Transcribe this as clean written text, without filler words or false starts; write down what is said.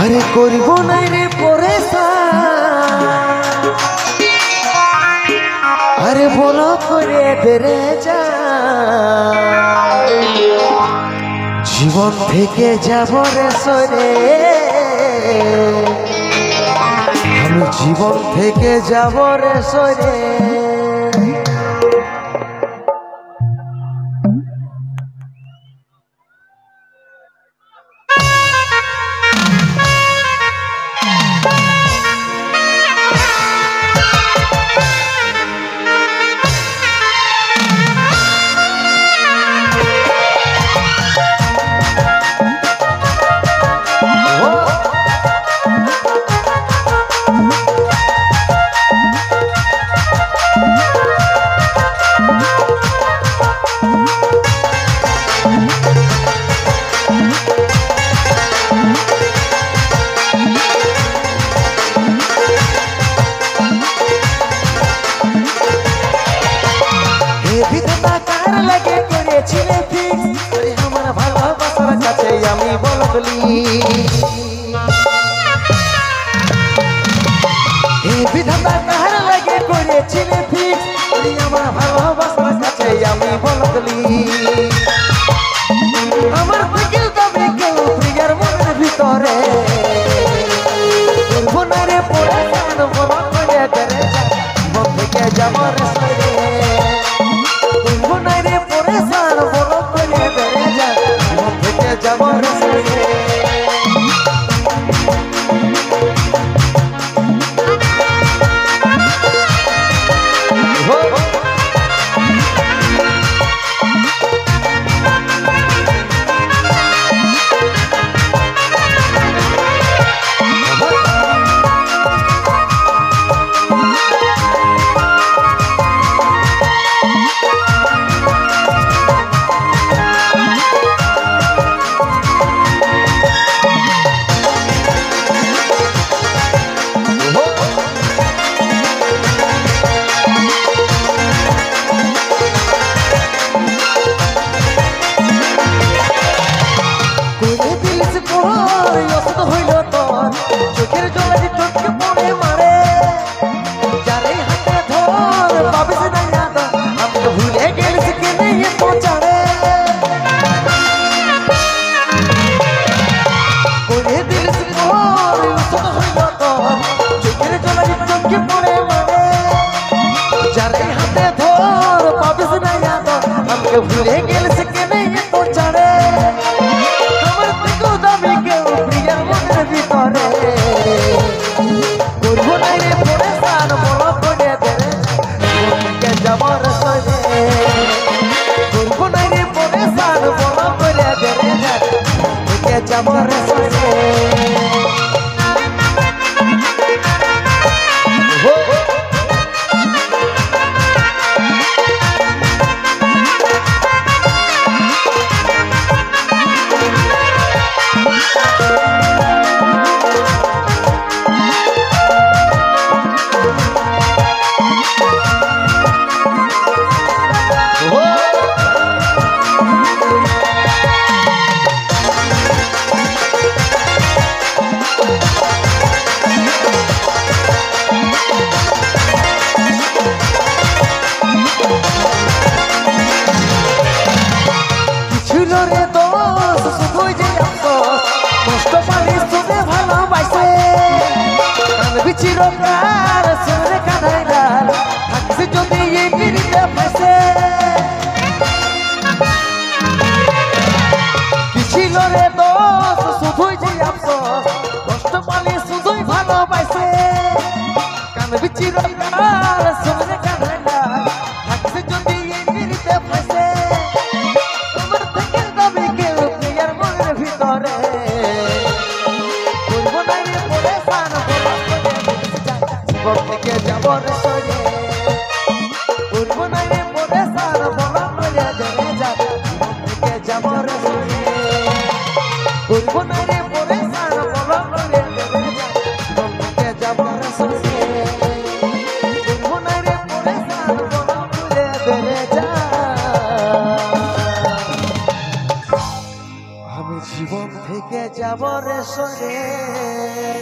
আরে করব নাই রে পরেশান, আরে বলো করে বেড়ে যা, জীবন থেকে যাব রে সরে, আমি জীবন থেকে যাব রে সরে। আমি বলতলি বিধাতা কার লাগে করেছিলে ফিক্স, আমার ভালোবাসার কাছে আমি বলতলি, আমার থেকে তবে কেউ প্রিয়ার মনের ভিতরে করবো না রে পড়ে জান বল করে করে মন থেকে যাবার সরে, করবো না রে পড়ে জান বল করে করে যা মন থেকে যাবার সরে। চোখের জলে চোখকে পড়ে মারে, যারে হাতে ধর পাবিস না ইয়াদ, আমি তো ভুলে গেছি কেনে এত চারে, করে দিলিস মোর ওষুধ হইল তোর, চোখের জলে চোখকে পড়ে মারে, যারে হাতে ধর পাবিস না ইয়াদ, আমি তো ভুলে গেছি কেনে এত চারে, আমার থেকেও দামি কেউ প্রিয়ার মনের ভিতরে করবো নাই রে পড়ে সান বল করে দেরে মনকে যাবার সরে, করবো নাই রে পড়ে সান বল করে দেরে মনকে যাবার সরে। চিরকাল সুরে কানাই ডাল থাকছে যদি এই পিড়িতে ফাঁসে, কি ছিল রে দোষ শুধুই যে আফসোস, কষ্ট পালি শুধুই ভালোবাসে, কানবি চিরকাল সুরে কানাই ডাল থাকছে যদি এই পিড়িতে ফাঁসে, তোমার থেকে দাবি কেউ প্রিয়ার মনের ভিতরে করবো না রে পড়ে সান থেকে যাবার সরে, করবো না রে পড়ে সার বল করে দেরে যা থেকে যাবার সরে, করবো না রে পড়ে সার বল করে দেরে যা থেকে যাবার সরে, করবো না রে পড়ে সার বল করে দেরে যা, আমি জীবন থেকে থেকে যাব রে সরে